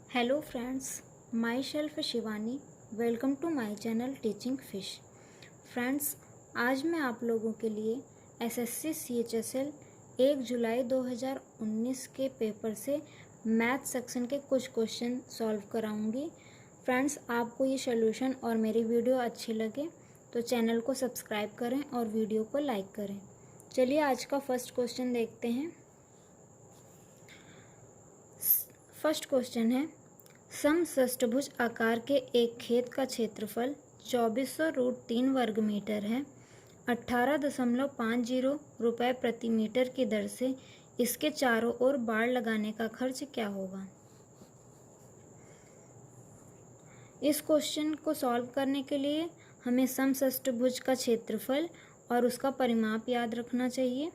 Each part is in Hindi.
Hello friends, myself Shivani. Welcome to my channel teaching fish. Friends, आज मैं आप लोगों के लिए एसएससी सीएचएसएल 1 जुलाई 2019 के पेपर से मैथ सेक्शन के कुछ क्वेश्चन सॉल्व कराऊंगी। फ्रेंड्स, आपको ये सॉल्यूशन और मेरी वीडियो अच्छी लगे तो चैनल को सब्सक्राइब करें और वीडियो को लाइक करें। चलिए आज का फर्स्ट क्वेश्चन देखते हैं। फर्स्ट क्वेश्चन है, समषष्टभुज आकार के एक खेत का क्षेत्रफल 2400√3 वर्ग मीटर है। 18.50 रुपये प्रति मीटर की दर से इसके चारों ओर बाड़ लगाने का खर्च क्या होगा। इस क्वेश्चन को सॉल्व करने के लिए हमें समषष्टभुज का क्षेत्रफल और उसका परिमाप याद रखना चाहिए।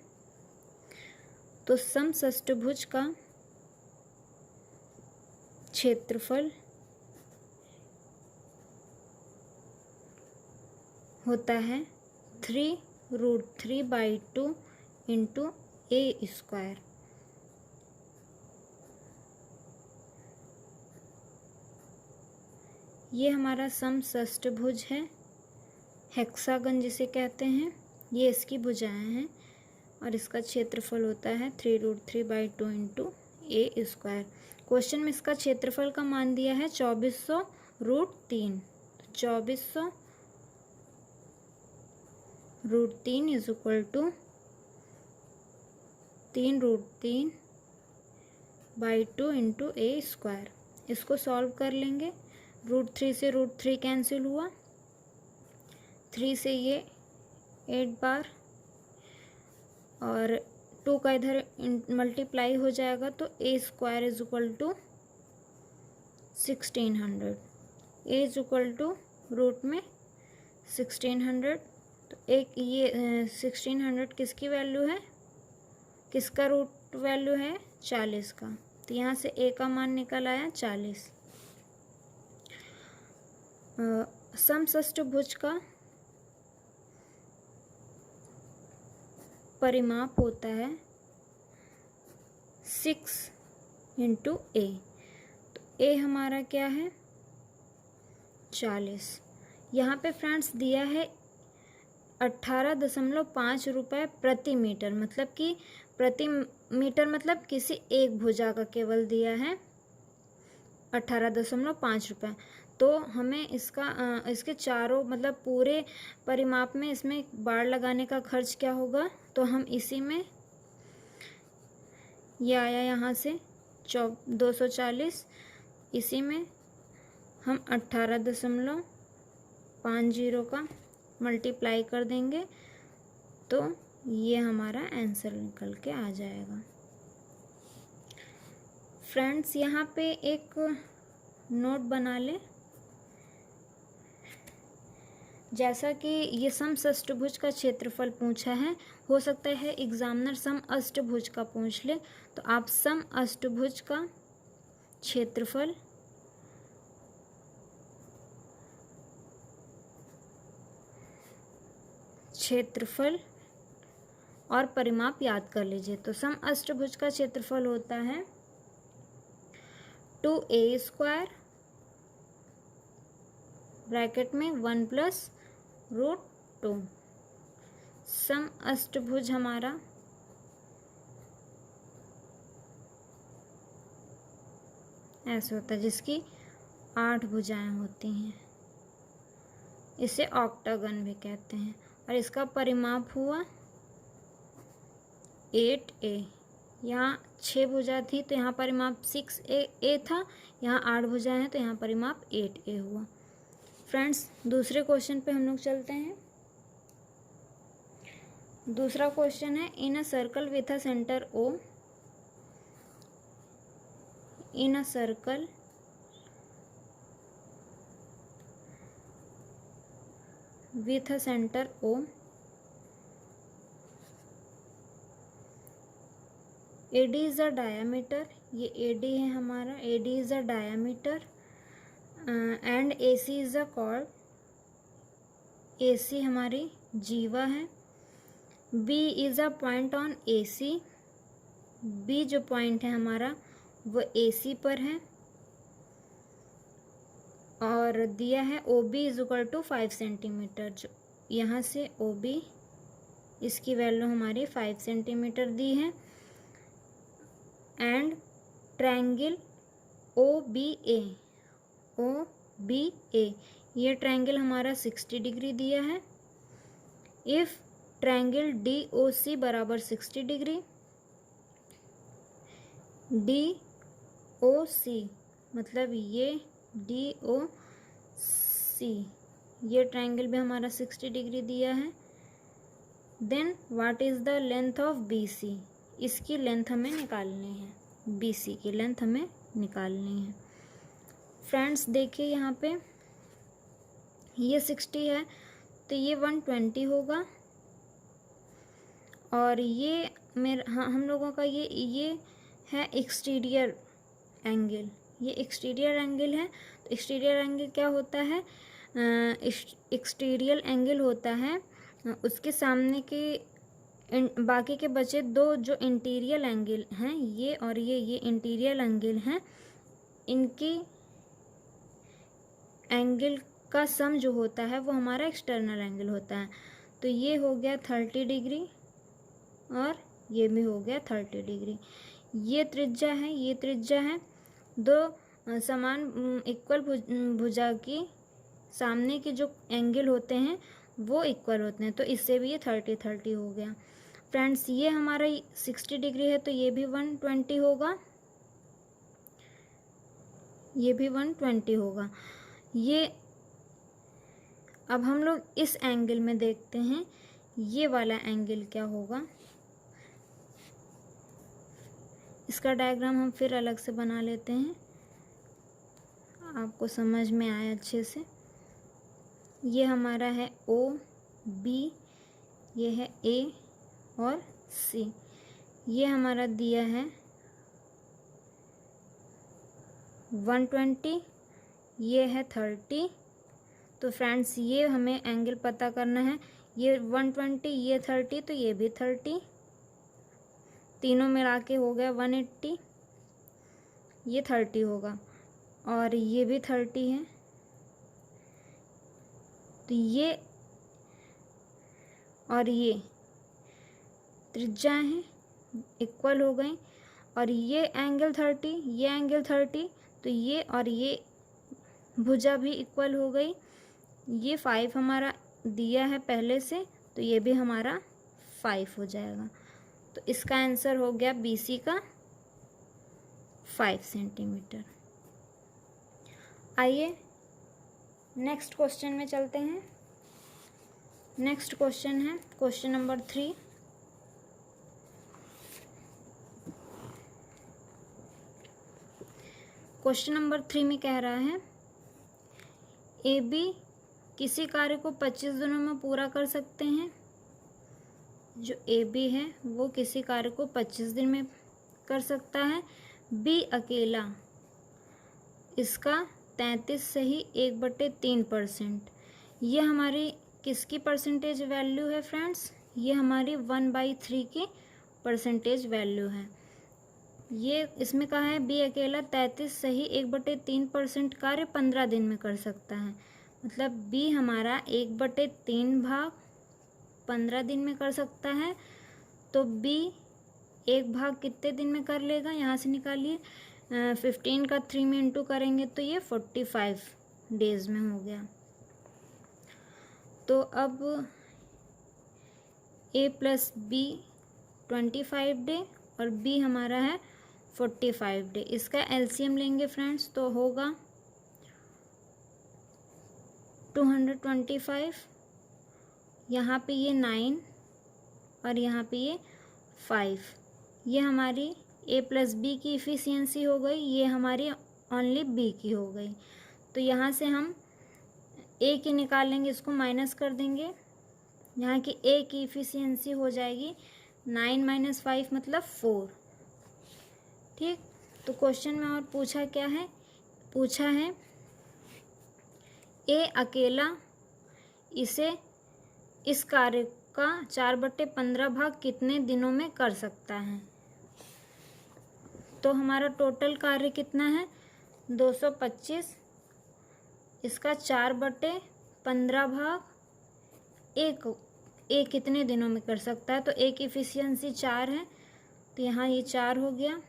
तो समषष्टभुज का क्षेत्रफल होता है 3√3/2 इंटू a स्क्वायर। ये हमारा समषष्टभुज है, हेक्सागन जिसे कहते हैं। ये इसकी भुजाएं हैं और इसका क्षेत्रफल होता है 3√3/2 इंटू a स्क्वायर। क्वेश्चन में इसका क्षेत्रफल का मान दिया है 2400√3। 2400√3 is equal to 3√3/2 into a square. इसको सॉल्व कर लेंगे। √3 से √3 कैंसिल हुआ, 3 से ये 8 बार और 2 का इधर मल्टीप्लाई हो जाएगा तो a square is equal to 1600। a is equal to root में 1600। तो एक ये 1600 किसकी वैल्यू है, किसका रूट वैल्यू है 40 का। तो यहाँ से a का मान निकल आया 40। समषष्टभुज का परिमाप होता है 6 इंटू a। तो a हमारा क्या है 40। यहाँ पे फ्रेंड्स दिया है 18.5 रुपये प्रति मीटर, मतलब कि प्रति मीटर मतलब किसी एक भुजा का केवल दिया है 18.5 रुपये। तो हमें इसके चारों मतलब पूरे परिमाप में इसमें बाड़ लगाने का खर्च क्या होगा। तो हम इसी में ये आया यहाँ से 240, इसी में हम 18.50 का मल्टीप्लाई कर देंगे तो ये हमारा आंसर निकल के आ जाएगा। फ्रेंड्स, यहाँ पे एक नोट बना ले, जैसा कि ये समषष्टभुज का क्षेत्रफल पूछा है, हो सकता है एग्जामिनर समअष्टभुज का पूछ ले। तो आप समअष्टभुज का क्षेत्रफल और परिमाप याद कर लीजिए। तो समअष्टभुज का क्षेत्रफल होता है 2a स्क्वायर ब्रैकेट में 1 + √2। समअष्टभुज हमारा ऐसे होता है जिसकी 8 भुजाएं होती हैं, इसे ऑक्टागन भी कहते हैं। और इसका परिमाप हुआ 8a। यहाँ 6 भुजा थी तो यहाँ परिमाप 6a था, यहाँ 8 भुजाएं हैं तो यहाँ परिमाप 8a हुआ। फ्रेंड्स, दूसरे क्वेश्चन पे हम लोग चलते हैं। दूसरा क्वेश्चन है, in a circle with a centre O, in a circle with a center O, AD is a diameter, ये AD है हमारा, AD is a diameter and AC is a chord, AC हमारी जीवा है। B is a point on AC, B जो पॉइंट है हमारा वो AC पर है। और दिया है OB = 5 सेंटीमीटर। जो यहाँ से OB इसकी वैल्यू हमारी 5 सेंटीमीटर दी है। एंड ट्रायंगल OBA ये ट्रायंगल हमारा 60 डिग्री दिया है। If triangle DOC = 60 degree, DOC मतलब ये DOC ये ट्रायंगल भी हमारा 60 डिग्री दिया है। Then what is the length of BC, इसकी लेंथ हमें निकालनी है, BC की लेंथ हमें निकालनी है। फ्रेंड्स देखिए यहाँ पे ये 60 है तो ये 120 होगा। और ये हम लोगों का ये है एक्सटीरियर एंगल, ये एक्सटीरियर एंगल है। तो एक्सटीरियर एंगल क्या होता है? एक्सटीरियर एंगल होता है उसके सामने के बाकी के बचे दो जो इंटीरियर एंगल हैं, ये और ये इंटीरियर एंगल हैं, इनकी एंगल का सम जो होता है वो हमारा एक्सटर्नल एंगल होता है। तो ये हो गया 30 डिग्री और ये भी हो गया 30 डिग्री। ये त्रिज्या है, ये त्रिज्या है। दो समान इक्वल भुजा की सामने के जो एंगल होते हैं वो इक्वल होते हैं, तो इससे भी ये 30 हो गया। फ्रेंड्स ये हमारा 60 डिग्री है तो ये भी 120 होगा, ये भी 120 होगा। ये अब हम लोग इस एंगल में देखते हैं ये वाला एंगल क्या होगा। इसका डायग्राम हम फिर अलग से बना लेते हैं, आपको समझ में आए अच्छे से। ये हमारा है OB, ये है A और C। ये हमारा दिया है 120, ये है 30। तो फ्रेंड्स ये हमें एंगल पता करना है, ये 120, ये 30, तो ये भी 30, तीनों मिला के हो गया 180। ये 30 होगा और ये भी 30 है, तो ये और ये त्रिज्याएं हैं, इक्वल हो गई। और ये एंगल 30, ये एंगल 30, तो ये और ये भुजा भी इक्वल हो गई। ये 5 हमारा दिया है पहले से, तो ये भी हमारा 5 हो जाएगा। तो इसका आंसर हो गया BC का 5 सेंटीमीटर। आइए नेक्स्ट क्वेश्चन में चलते हैं। नेक्स्ट क्वेश्चन है क्वेश्चन नंबर 3। क्वेश्चन नंबर 3 में कह रहा है AB किसी कार्य को 25 दिनों में पूरा कर सकते हैं। जो AB है वो किसी कार्य को 25 दिन में कर सकता है। B अकेला इसका 33 सही 1/3%। ये हमारी किसकी परसेंटेज वैल्यू है फ्रेंड्स? ये हमारी 1/3 की परसेंटेज वैल्यू है। ये इसमें कहा है B अकेला 33 सही 1/3% कार्य 15 दिन में कर सकता है। मतलब B हमारा 1/3 भाग 15 दिन में कर सकता है। तो B 1 भाग कितने दिन में कर लेगा? यहाँ से निकालिए, 15 का 3 में इंटू करेंगे तो ये 45 डेज में हो गया। तो अब A + B 25 डे और B हमारा है 45 डे। इसका LCM लेंगे फ्रेंड्स तो होगा 225। यहाँ पे ये 9 और यहाँ पे ये 5। ये हमारी A + B की इफ़िशियंसी हो गई, ये हमारी ओनली B की हो गई। तो यहाँ से हम A की निकालेंगे, इसको माइनस कर देंगे। यहाँ की A की इफ़िशियंसी हो जाएगी 9 - 5 मतलब 4। ठीक, तो क्वेश्चन में और पूछा क्या है? पूछा है A अकेला इस कार्य का 4/15 भाग कितने दिनों में कर सकता है। तो हमारा टोटल कार्य कितना है? 225। इसका 4/15 भाग एक कितने दिनों में कर सकता है, तो एक इफ़िशियंसी 4 है, तो यहाँ ये 4 हो गया।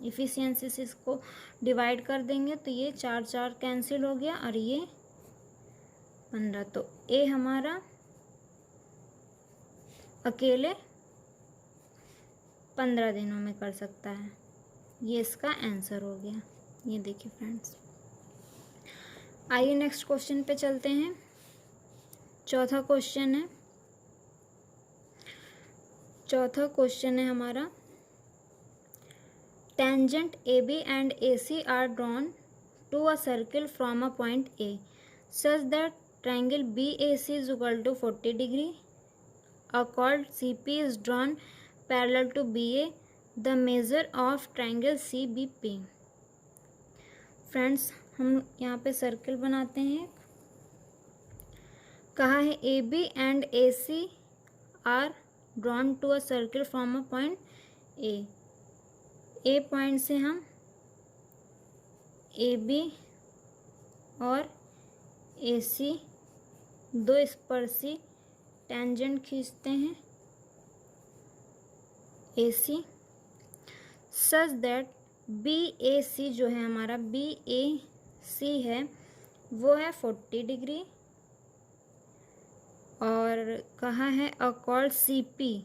इफ़िशियंसी से इसको डिवाइड कर देंगे तो ये 4 कैंसिल हो गया और ये 15, तो ए हमारा अकेले 15 दिनों में कर सकता है। ये इसका आंसर हो गया। ये देखिए फ्रेंड्स, आइए नेक्स्ट क्वेश्चन पे चलते हैं। चौथा क्वेश्चन है हमारा, tangent AB and AC are drawn to a circle from a point A such that triangle BAC is equal to 40 degree. A chord CP is drawn parallel to BA, the measure of triangle CBP. Friends, हम यहाँ पे सर्कल बनाते हैं। कहा है AB and AC are drawn to a circle from a point A. A point से हम AB और AC दो स्पर्शी टेंजेंट खींचते हैं AC, सच दैट BAC जो है हमारा BAC है वो है 40 डिग्री, और कहा है अ कॉर्ड CP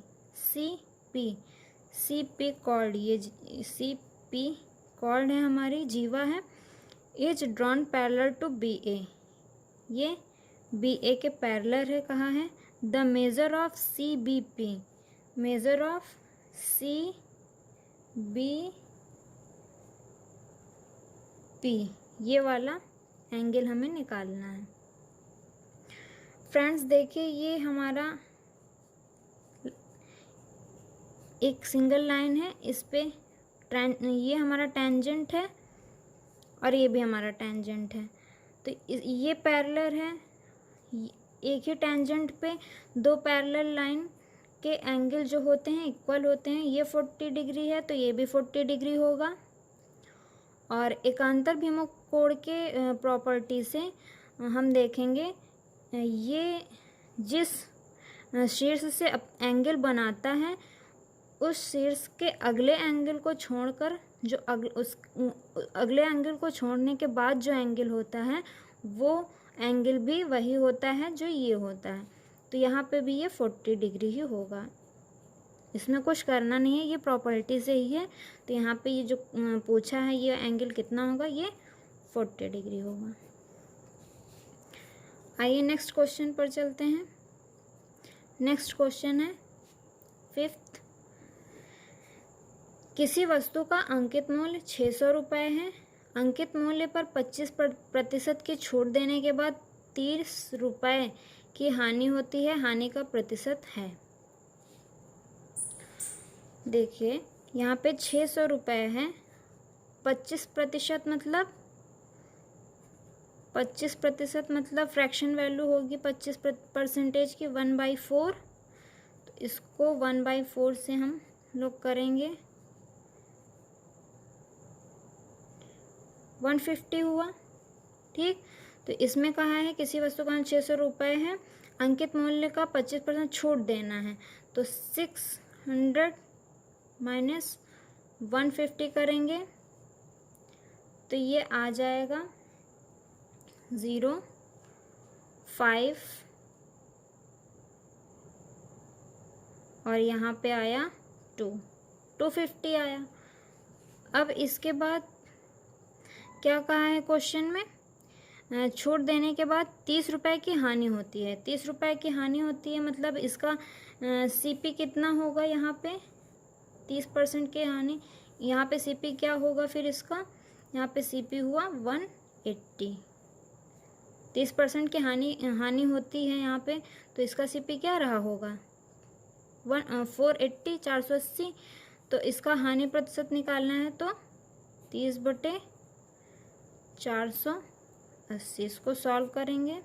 कॉर्ड, ये CP कॉर्ड है हमारी, जीवा है, is drawn parallel to BA, ये BA के पैरेलल है। कहा है the measure of CBP, measure of CBP, ये वाला एंगल हमें निकालना है। फ्रेंड्स देखिए, ये हमारा एक सिंगल लाइन है, इस पे ये हमारा टेंजेंट है और ये भी हमारा टेंजेंट है, तो ये पैरेलल है। एक ही टेंजेंट पे दो पैरेलल लाइन के एंगल जो होते हैं इक्वल होते हैं। ये 40 डिग्री है तो ये भी 40 डिग्री होगा। और एकांतर भिन्नों कोण के प्रॉपर्टी से हम देखेंगे, ये जिस शीर्ष से एंगल बनाता है उस शीर्ष के अगले एंगल को छोड़कर जो अगले एंगल को छोड़ने के बाद जो एंगल होता है वो एंगल भी वही होता है जो ये होता है। तो यहाँ पे भी ये 40 डिग्री ही होगा, इसमें कुछ करना नहीं है, ये प्रॉपर्टी से ही है। तो यहाँ पे ये जो पूछा है ये एंगल कितना होगा, ये 40 डिग्री होगा। आइए नेक्स्ट क्वेश्चन पर चलते हैं। नेक्स्ट क्वेश्चन है 5th, किसी वस्तु का अंकित मूल्य 600 रुपये है। अंकित मूल्य पर 25% की छूट देने के बाद 30 रुपये की हानि होती है, हानि का प्रतिशत है। देखिए यहाँ पे 600 रुपये है, 25% मतलब फ्रैक्शन वैल्यू होगी 25% की 1/4, तो इसको 1/4 से हम लोग करेंगे 150 हुआ। ठीक, तो इसमें कहा है किसी वस्तु का 600 रुपये है, अंकित मूल्य का 25% छूट देना है, तो 600 माइनस 150 करेंगे तो ये आ जाएगा 0.5 और यहाँ पे आया 250 आया। अब इसके बाद क्या कहा है क्वेश्चन में, छूट देने के बाद 30 रुपये की हानि होती है। 30 रुपये की हानि होती है मतलब इसका CP कितना होगा, यहाँ पे 30% की हानि, यहाँ पे CP क्या होगा फिर इसका, यहाँ पे CP हुआ 180। 30% की हानि होती है यहाँ पे, तो इसका CP क्या रहा होगा 480, 480। तो इसका हानि प्रतिशत निकालना है तो 30/480, इसको सॉल्व करेंगे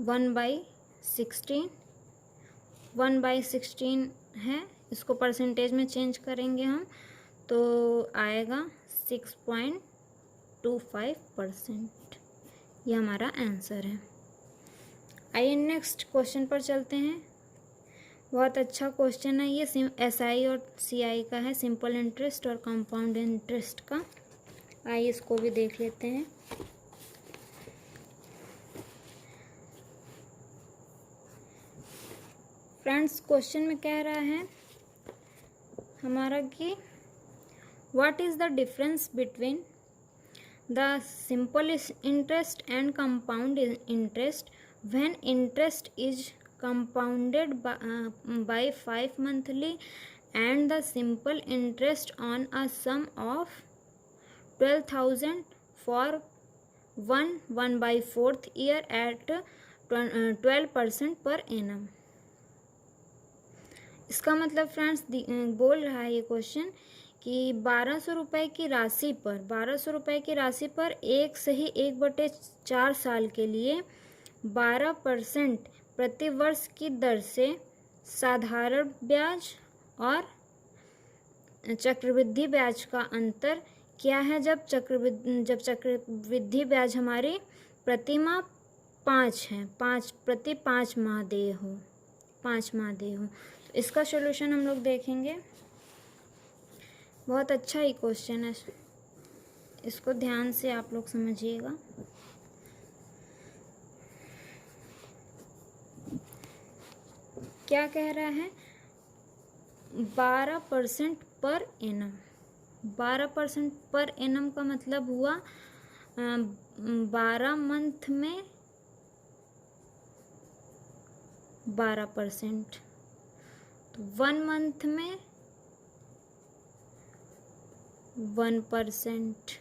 1/16 है, इसको परसेंटेज में चेंज करेंगे हम तो आएगा 6.5। 0.25%। ये हमारा आंसर है। आइए नेक्स्ट क्वेश्चन पर चलते हैं। बहुत अच्छा क्वेश्चन है ये, SI और CI का है, सिंपल इंटरेस्ट और कंपाउंड इंटरेस्ट का। आइए इसको भी देख लेते हैं। फ्रेंड्स क्वेश्चन में कह रहा है हमारा कि what is the difference between the simple interest and compound interest when interest is compounded by 5 monthly and the simple interest on a sum of 12,000 for 1/4 year at 12% per annum। इसका मतलब फ्रेंड्स बोल रहा है ये क्वेश्चन कि 1200 रुपये की राशि पर 1/4 साल के लिए 12% प्रति वर्ष की दर से साधारण ब्याज और चक्रवृद्धि ब्याज का अंतर क्या है जब चक्रवृद्धि ब्याज हमारी प्रति माह 5 है, प्रति 5 माहदेय हो। इसका सॉल्यूशन हम लोग देखेंगे। बहुत अच्छा ही क्वेश्चन है, इसको ध्यान से आप लोग समझिएगा। क्या कह रहा है? 12% पर एनम। 12% पर एनम का मतलब हुआ 12 मंथ में 12%, तो 1 मंथ में 1%,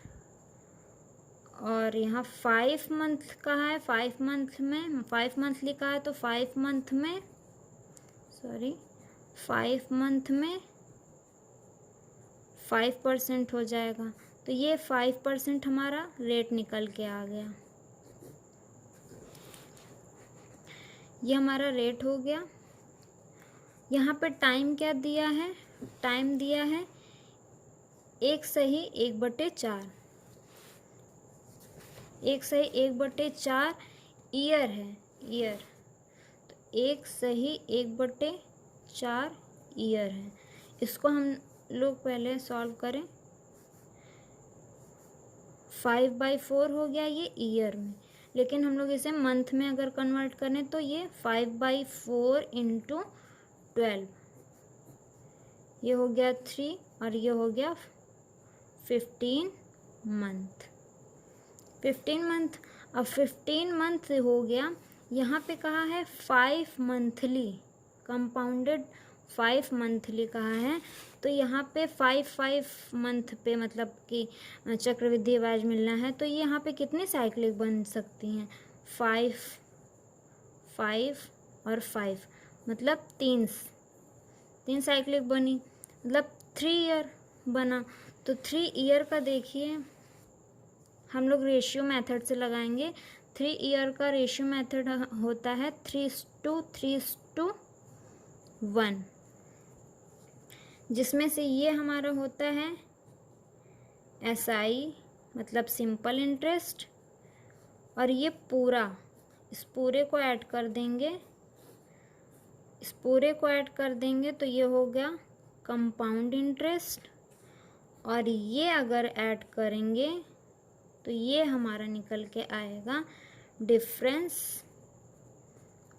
और यहाँ 5 मंथ का है, 5 मंथ में 5 मंथ लिखा है तो 5 मंथ में 5% हो जाएगा। तो ये 5% हमारा रेट निकल के आ गया। ये हमारा रेट हो गया। यहाँ पे टाइम क्या दिया है? टाइम दिया है 1/4। 1/4 ईयर है, ईयर। 1/4 ईयर है। इसको हम लोग पहले सॉल्व करें। 5/4 हो गया ये ईयर में, लेकिन हम लोग इसे मंथ में अगर कन्वर्ट करें तो ये 5/4 × 12, ये हो गया 3 और ये हो गया 15 मंथ। 15 मंथ। अब 15 मंथ हो गया। यहाँ पे कहा है 5 मंथली, कंपाउंडेड 5 मंथली कहा है, तो यहाँ पे 5 मंथ पे मतलब कि चक्रवृद्धि ब्याज मिलना है, तो ये यहाँ पे कितनी साइकिल बन सकती हैं? 5 और 5 मतलब 3 साइकिल बनी, मतलब 3 ईयर बना। तो 3 ईयर का देखिए हम लोग रेशियो मेथड से लगाएंगे। 3 ईयर का रेशियो मेथड होता है 3:1, जिसमें से ये हमारा होता है SI मतलब सिंपल इंटरेस्ट, और ये पूरा, इस पूरे को ऐड कर देंगे, तो ये हो गया कंपाउंड इंटरेस्ट, और ये अगर ऐड करेंगे तो ये हमारा निकल के आएगा difference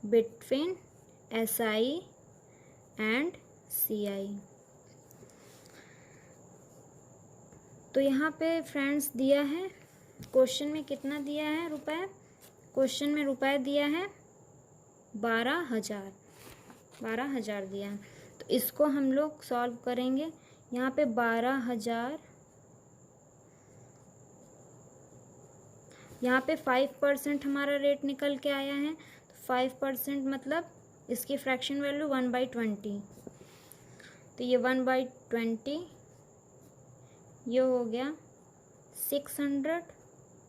between SI and CI। तो यहाँ पे फ्रेंड्स दिया है क्वेश्चन में, कितना दिया है रुपए? क्वेश्चन में रुपए दिया है 12,000 दिया है। तो इसको हम लोग सॉल्व करेंगे। यहाँ पे 12,000, यहाँ पे 5% हमारा रेट निकल के आया है, तो 5% मतलब इसकी फ्रैक्शन वैल्यू 1/20, तो ये 1/20, ये हो गया 600।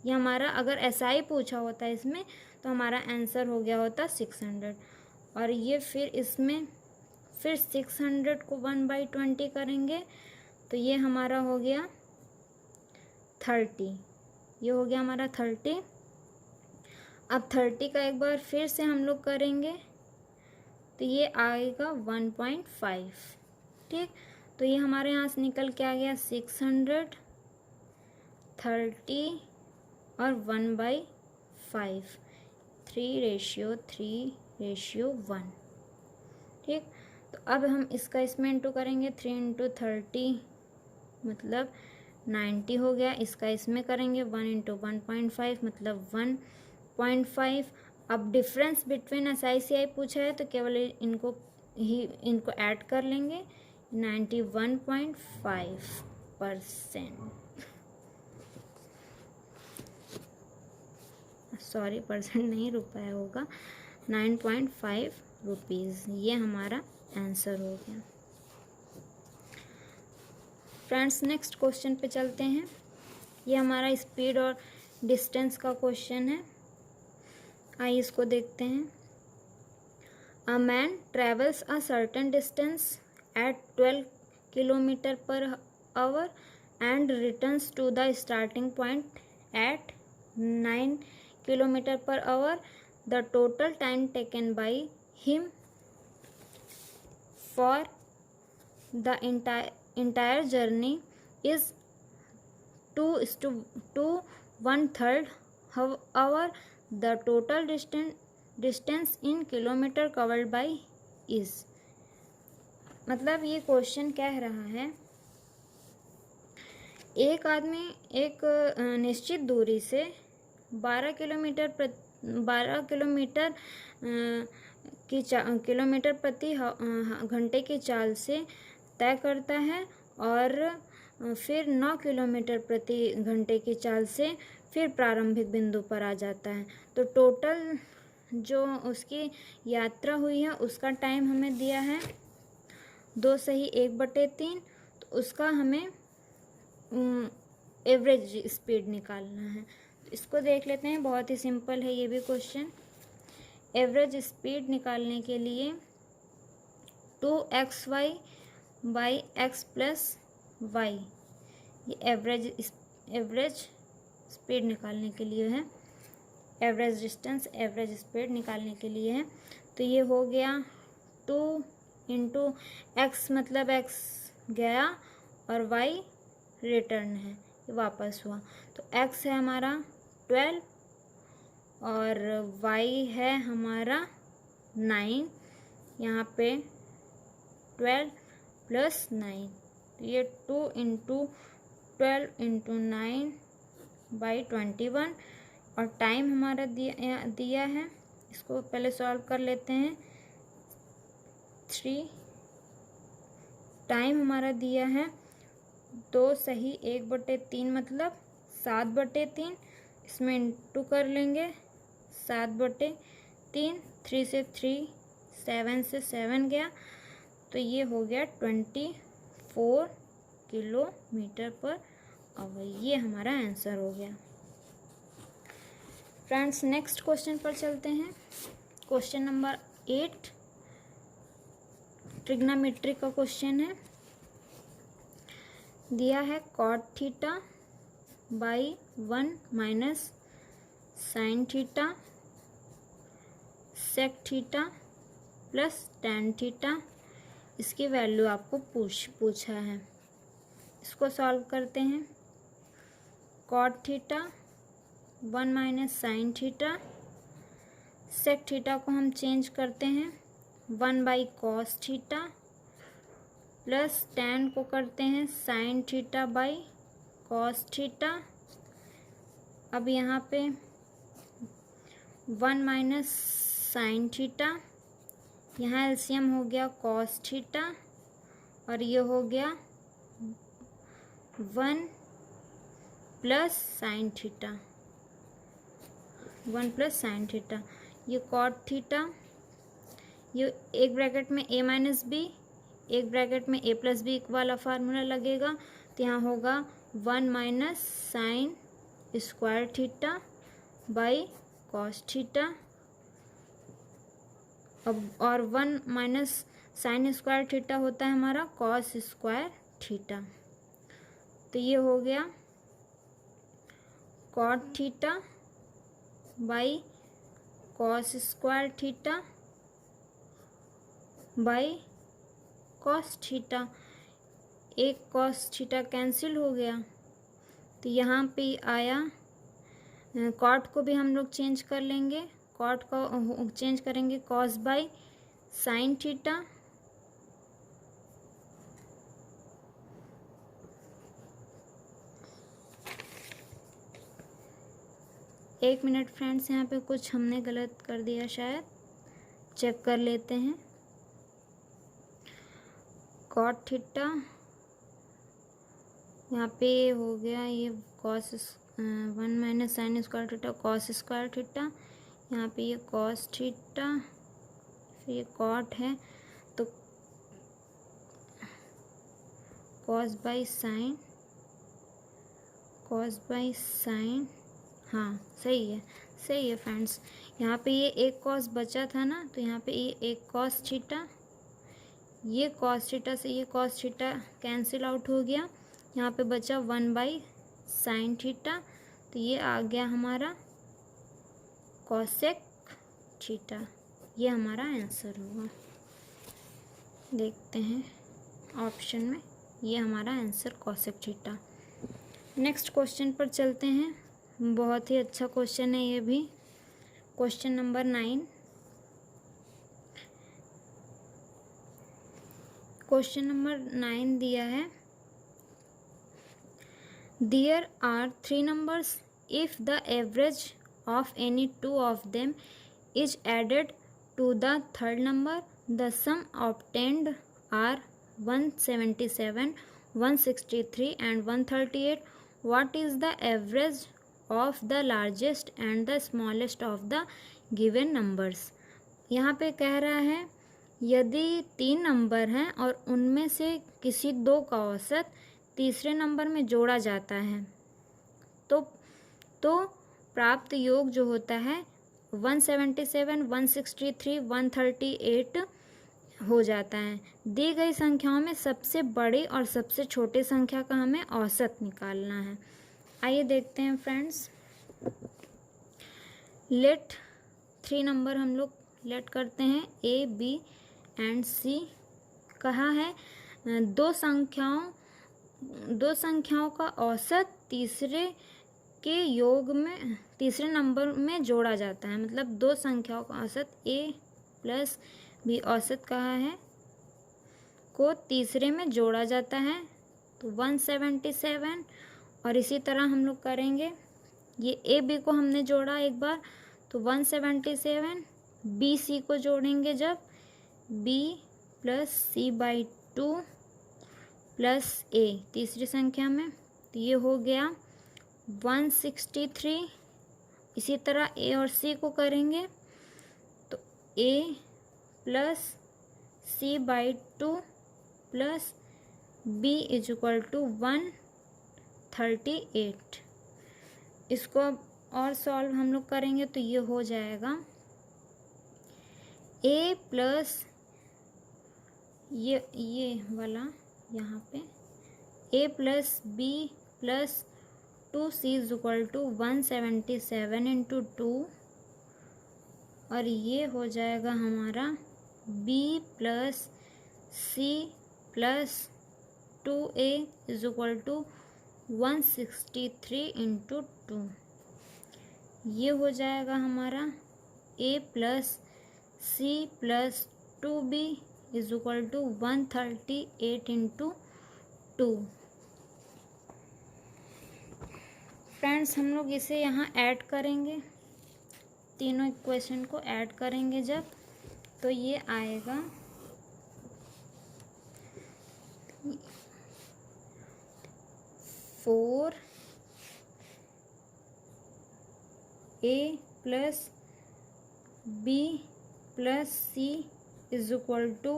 ये हमारा अगर SI पूछा होता है इसमें तो हमारा आंसर हो गया होता 600, और ये फिर इसमें फिर 600 को 1/20 करेंगे तो ये हमारा हो गया 30। ये हो गया हमारा 30। अब 30 का एक बार फिर से हम लोग करेंगे तो ये आएगा 1.5। ठीक, तो ये हमारे यहाँ से निकल के आ गया 600, 30 और 1/5, 3:3:1। ठीक, तो अब हम इसका इसमें इंटू करेंगे। 3 × 30 मतलब 90 हो गया। इसका इसमें करेंगे 1 × 1.5 मतलब 1.5। अब डिफरेंस बिटवीन SI पूछा है तो केवल इनको ऐड कर लेंगे। 91.5%, सॉरी परसेंट नहीं, रुपया होगा, 9.5 रुपीज़। ये हमारा आंसर हो गया। फ्रेंड्स नेक्स्ट क्वेश्चन पे चलते हैं। ये हमारा स्पीड और डिस्टेंस का क्वेश्चन है। आइए इसको देखते हैं। A man travels a certain distance at 12 km/h and returns to the starting point at 9 km/h. The total time taken by him for the entire journey is 2:1/3 hour. The total distance in kilometer covered by is। मतलब ये क्वेश्चन कह रहा है एक आदमी एक निश्चित दूरी से 12 किलोमीटर प्रति घंटे की चाल से तय करता है और फिर 9 किलोमीटर प्रति घंटे की चाल से फिर प्रारंभिक बिंदु पर आ जाता है। तो टोटल जो उसकी यात्रा हुई है उसका टाइम हमें दिया है 2 सही 1/3। तो उसका हमें एवरेज स्पीड निकालना है। तो इसको देख लेते हैं, बहुत ही सिंपल है ये भी क्वेश्चन। एवरेज स्पीड निकालने के लिए 2xy/x + y, ये एवरेज स्पीड निकालने के लिए है। एवरेज डिस्टेंस एवरेज स्पीड निकालने के लिए है। तो ये हो गया 2 × x मतलब x गया और y रिटर्न है, ये वापस हुआ। तो x है हमारा 12 और y है हमारा 9। यहाँ पे 12 + 9, तो ये 2 × 12 × 9/21 और टाइम हमारा दिया है। इसको पहले सॉल्व कर लेते हैं। 3 टाइम हमारा दिया है 2 सही 1/3 मतलब 7/3। इसमें इंटू कर लेंगे 7/3, 3 से 3, 7 से 7 गया, तो ये हो गया 24 km/h। ये हमारा आंसर हो गया। फ्रेंड्स नेक्स्ट क्वेश्चन पर चलते हैं। क्वेश्चन नंबर 8 ट्रिग्नोमेट्री का क्वेश्चन है। दिया है cot θ/1 - sin θ sec θ + tan θ। इसकी वैल्यू आपको पूछा है। इसको सॉल्व करते हैं। cot θ/1 - sin θ, sec θ को हम चेंज करते हैं 1/cos θ प्लस tan को करते हैं sin θ/cos θ। अब यहाँ पे 1 - sin θ, यहाँ एलसीएम हो गया cos θ और ये हो गया 1 + sin θ, 1 + sin θ। ये cot θ, ये एक ब्रैकेट में a - b, एक ब्रैकेट में a + b वाला फार्मूला लगेगा। तो यहाँ होगा 1 - sin² θ/cos θ। अब और 1 - sin² θ होता है हमारा cos² θ। तो ये हो गया cot theta by cos square theta by cos theta. एक कॉस थीटा कैंसिल हो गया तो यहाँ पे आया, कॉट को भी हम लोग चेंज कर लेंगे, कॉट को चेंज करेंगे कॉस बाई साइन थीटा एक मिनट फ्रेंड्स, यहाँ पे कुछ हमने गलत कर दिया शायद, चेक कर लेते हैं। कॉट थीटा यहाँ पे हो गया ये cos 1 minus sine square theta cos square theta, यहाँ पे ये कॉस थीटा, फिर ये कॉट है तो cos by sine, cos by sine, हाँ सही है फ्रेंड्स। यहाँ पे ये एक कॉस बचा था ना, तो यहाँ पे ये एक कॉस थीटा, ये कॉस थीटा से ये कॉस थीटा कैंसिल आउट हो गया, यहाँ पे बचा 1 बाई साइन थीटा, तो ये आ गया हमारा कॉसेक थीटा। ये हमारा आंसर होगा। देखते हैं ऑप्शन में, ये हमारा answer cosec theta. Next question पर चलते हैं। बहुत ही अच्छा क्वेश्चन है ये भी। Question number 9। क्वेश्चन नंबर 9 दिया है, there are 3 numbers. If the average of any two of them is added to the third number, the sum obtained are 177, 163 and 138. What is the average of the largest and the smallest of the given numbers? यहाँ पे कह रहा है यदि 3 नंबर हैं और उनमें से किसी दो का औसत तीसरे नंबर में जोड़ा जाता है तो प्राप्त योग जो होता है 177, 163, 138 हो जाता है। दी गई संख्याओं में सबसे बड़ी और सबसे छोटी संख्या का हमें औसत निकालना है। आइए देखते हैं फ्रेंड्स। लेट 3 नंबर हम लोग लेट करते हैं, ए बी एंड सी। कहा है दो संख्याओं का औसत तीसरे के योग में तीसरे नंबर में जोड़ा जाता है। मतलब दो संख्याओं का औसत ए प्लस बी औसत कहा है को तीसरे में जोड़ा जाता है, तो 177। और इसी तरह हम लोग करेंगे, ये ए बी को हमने जोड़ा एक बार तो 177, बी सी को जोड़ेंगे जब B plus C by 2 plus A तीसरी संख्या में, तो ये हो गया 163। इसी तरह ए और सी को करेंगे तो A plus C by 2 plus B is equal to 138। इसको और सॉल्व हम लोग करेंगे तो ये हो जाएगा ए प्लस ये वाला यहाँ पे A plus B plus 2c is equal to 177 into 2, और ये हो जाएगा हमारा b plus C plus 2a is equal to 163 into 2। ये हो जाएगा हमारा a plus C plus 2b is equal to 138 into 2। Friends हम लोग इसे यहाँ ऐड करेंगे, तीनों इक्वेशन को ऐड करेंगे जब, तो ये आएगा 4a plus B plus C is equal to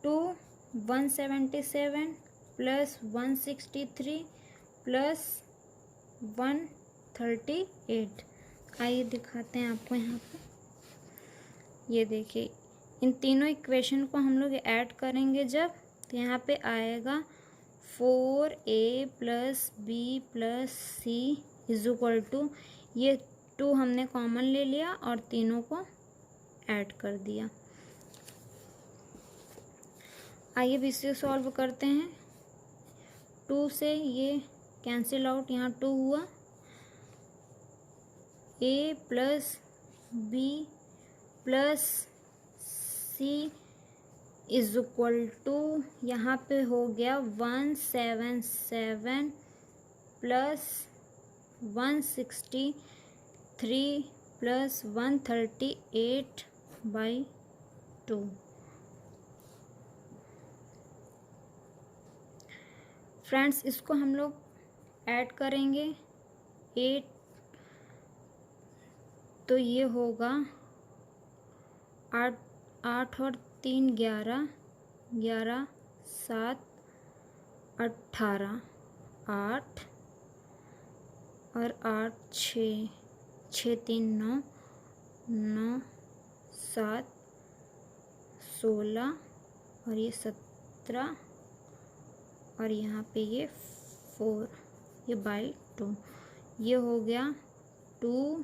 177 plus 163 plus 138। आइए दिखाते हैं आपको यहाँ पे। ये देखिए इन तीनों इक्वेशन को हम लोग ऐड करेंगे जब, तो यहाँ पे आएगा 4a plus B plus C is equal to, ये 2 हमने कॉमन ले लिया और तीनों को ऐड कर दिया। आइए अब इसे सॉल्व करते हैं। 2 से ये कैंसिल आउट, यहाँ 2 हुआ, a plus B plus C is equal to, यहाँ पे हो गया 177 प्लस 163 प्लस 138/2। फ्रेंड्स इसको हम लोग ऐड करेंगे 8, तो ये होगा 8 और 3 11, 11 7 18, 8 और 8 6, 6 3 9, 9 7 16 और ये 17 और यहाँ पे ये 4, ये बाई 2, ये हो गया 2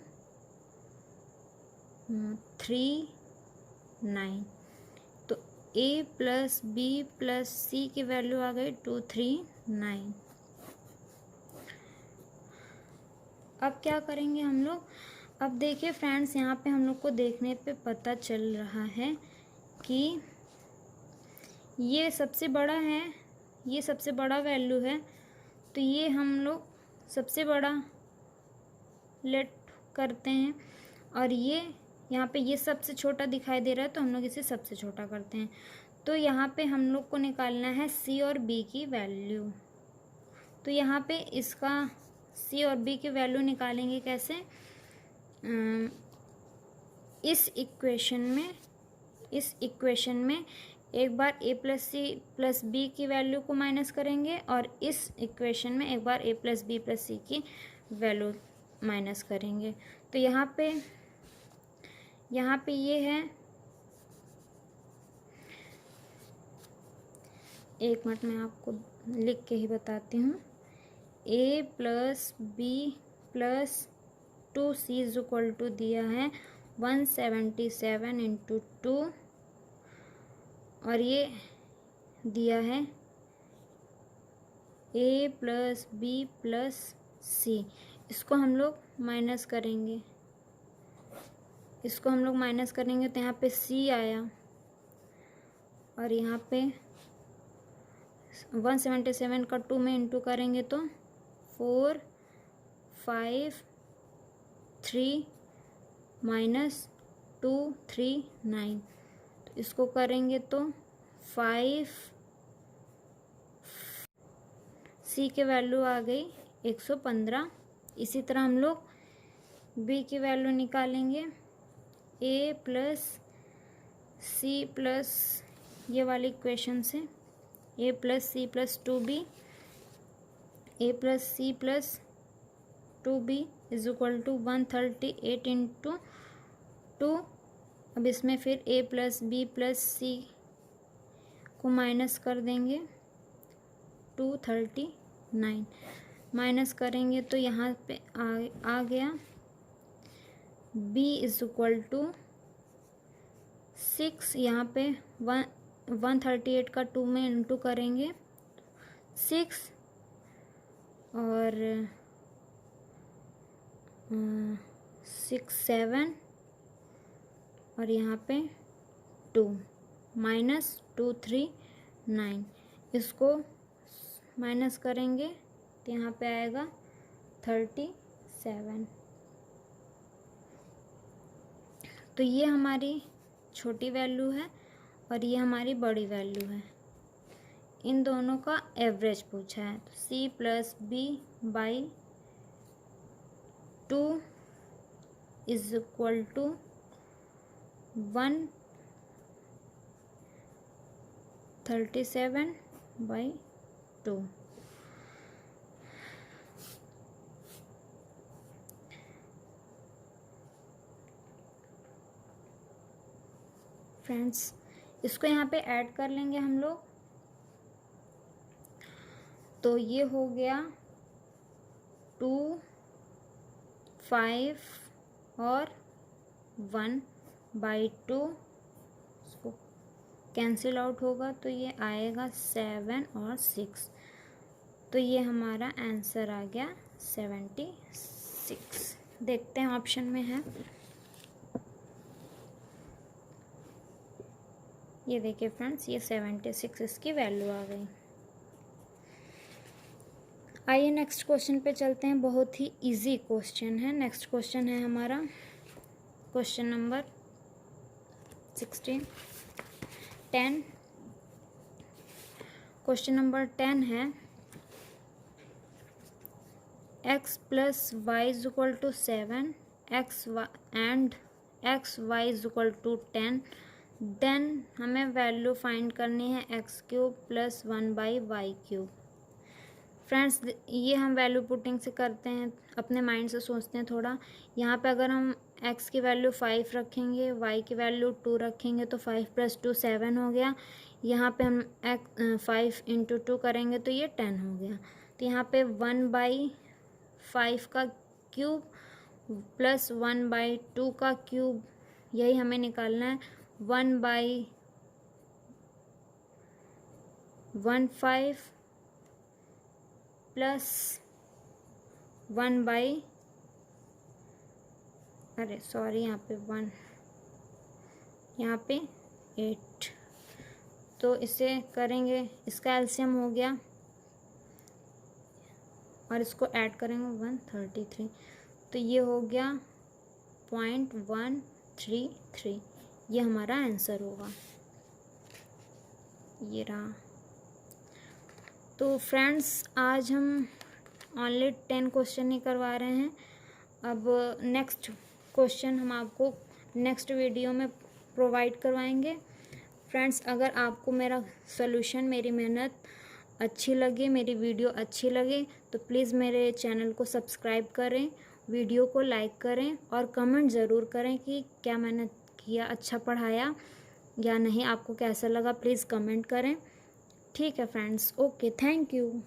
3 9। तो a plus B plus C की वैल्यू आ गई 2 3 9। अब क्या करेंगे हम लोग, अब देखिए फ्रेंड्स यहाँ पे हम लोग को देखने पे पता चल रहा है कि ये सबसे बड़ा है, ये सबसे बड़ा वैल्यू है, तो ये हम लोग सबसे बड़ा लेट करते हैं और ये यहाँ पे ये सबसे छोटा दिखाई दे रहा है तो हम लोग इसे सबसे छोटा करते हैं। तो यहाँ पे हम लोग को निकालना है सी और बी की वैल्यू। तो यहाँ पे इसका सी और बी की वैल्यू निकालेंगे कैसे, इस इक्वेशन में एक बार a plus C plus B की वैल्यू को माइनस करेंगे और इस इक्वेशन में एक बार a plus B plus C की वैल्यू माइनस करेंगे। तो यहाँ पे ये है, एक मिनट में आपको लिख के ही बताती हूँ, a plus B plus 2c is equal to दिया है 177 इंटू 2 और ये दिया है a प्लस बी प्लस सी। इसको हम लोग माइनस करेंगे, इसको हम लोग माइनस करेंगे तो यहाँ पे c आया और यहाँ पे 177 का 2 में इंटू करेंगे तो 4 5 3 माइनस 2 3 9। तो इसको करेंगे तो 5, सी की वैल्यू आ गई 115। इसी तरह हम लोग बी की वैल्यू निकालेंगे, a प्लस सी प्लस ये वाली इक्वेशन से a plus C plus 2b, a plus C plus 2b is equal to 138 into 2। अब इसमें फिर a plus B plus C को माइनस कर देंगे 239, माइनस करेंगे तो यहाँ पे आ गया b इज इक्वल टू 6, यहाँ पे 138 का 2 में इंटू करेंगे 6 और 6 7 और यहाँ पे 2 माइनस 2 3 9। इसको माइनस करेंगे तो यहाँ पे आएगा 37। तो ये हमारी छोटी वैल्यू है और ये हमारी बड़ी वैल्यू है। इन दोनों का एवरेज पूछा है, तो c plus B by 2 is equal to 137/2। Friends इसको यहाँ पे ऐड कर लेंगे हम लोग, तो ये हो गया 2 5 और 1/2 इसको कैंसिल आउट होगा तो ये आएगा 7 और 6। तो ये हमारा आंसर आ गया 76। देखते हैं ऑप्शन में है। ये देखिए फ्रेंड्स, ये 76 इसकी वैल्यू आ गई। आइए नेक्स्ट क्वेश्चन पे चलते हैं। बहुत ही इजी क्वेश्चन है। नेक्स्ट क्वेश्चन है हमारा क्वेश्चन नंबर 10। क्वेश्चन नंबर 10 है x + y = 7 and x y = 10। Then हमें वैल्यू फाइंड करनी है x³ + 1/y³। फ्रेंड्स ये हम वैल्यू पुटिंग से करते हैं, अपने माइंड से सोचते हैं थोड़ा। यहाँ पे अगर हम x की वैल्यू 5 रखेंगे, y की वैल्यू 2 रखेंगे तो 5 + 2 7 हो गया। यहाँ पे हम 5 × 2 करेंगे तो ये 10 हो गया। तो यहाँ पे 1/5 का क्यूब + 1/2 का क्यूब, यही हमें निकालना है। 1/15 + 1/, अरे सॉरी, यहाँ पे 1, यहाँ पे 8। तो इसे करेंगे, इसका एलसीएम हो गया और इसको ऐड करेंगे 133। तो ये हो गया 0.133। ये हमारा आंसर होगा। ये रहा। तो फ्रेंड्स आज हम ओनली 10 क्वेश्चन ही करवा रहे हैं। अब नेक्स्ट क्वेश्चन हम आपको नेक्स्ट वीडियो में प्रोवाइड करवाएंगे। फ्रेंड्स अगर आपको मेरा सॉल्यूशन, मेरी मेहनत अच्छी लगे, मेरी वीडियो अच्छी लगे तो प्लीज़ मेरे चैनल को सब्सक्राइब करें, वीडियो को लाइक करें और कमेंट ज़रूर करें कि क्या मैंने किया, अच्छा पढ़ाया या नहीं, आपको कैसा लगा, प्लीज़ कमेंट करें। ठीक है फ्रेंड्स, ओके, थैंक यू।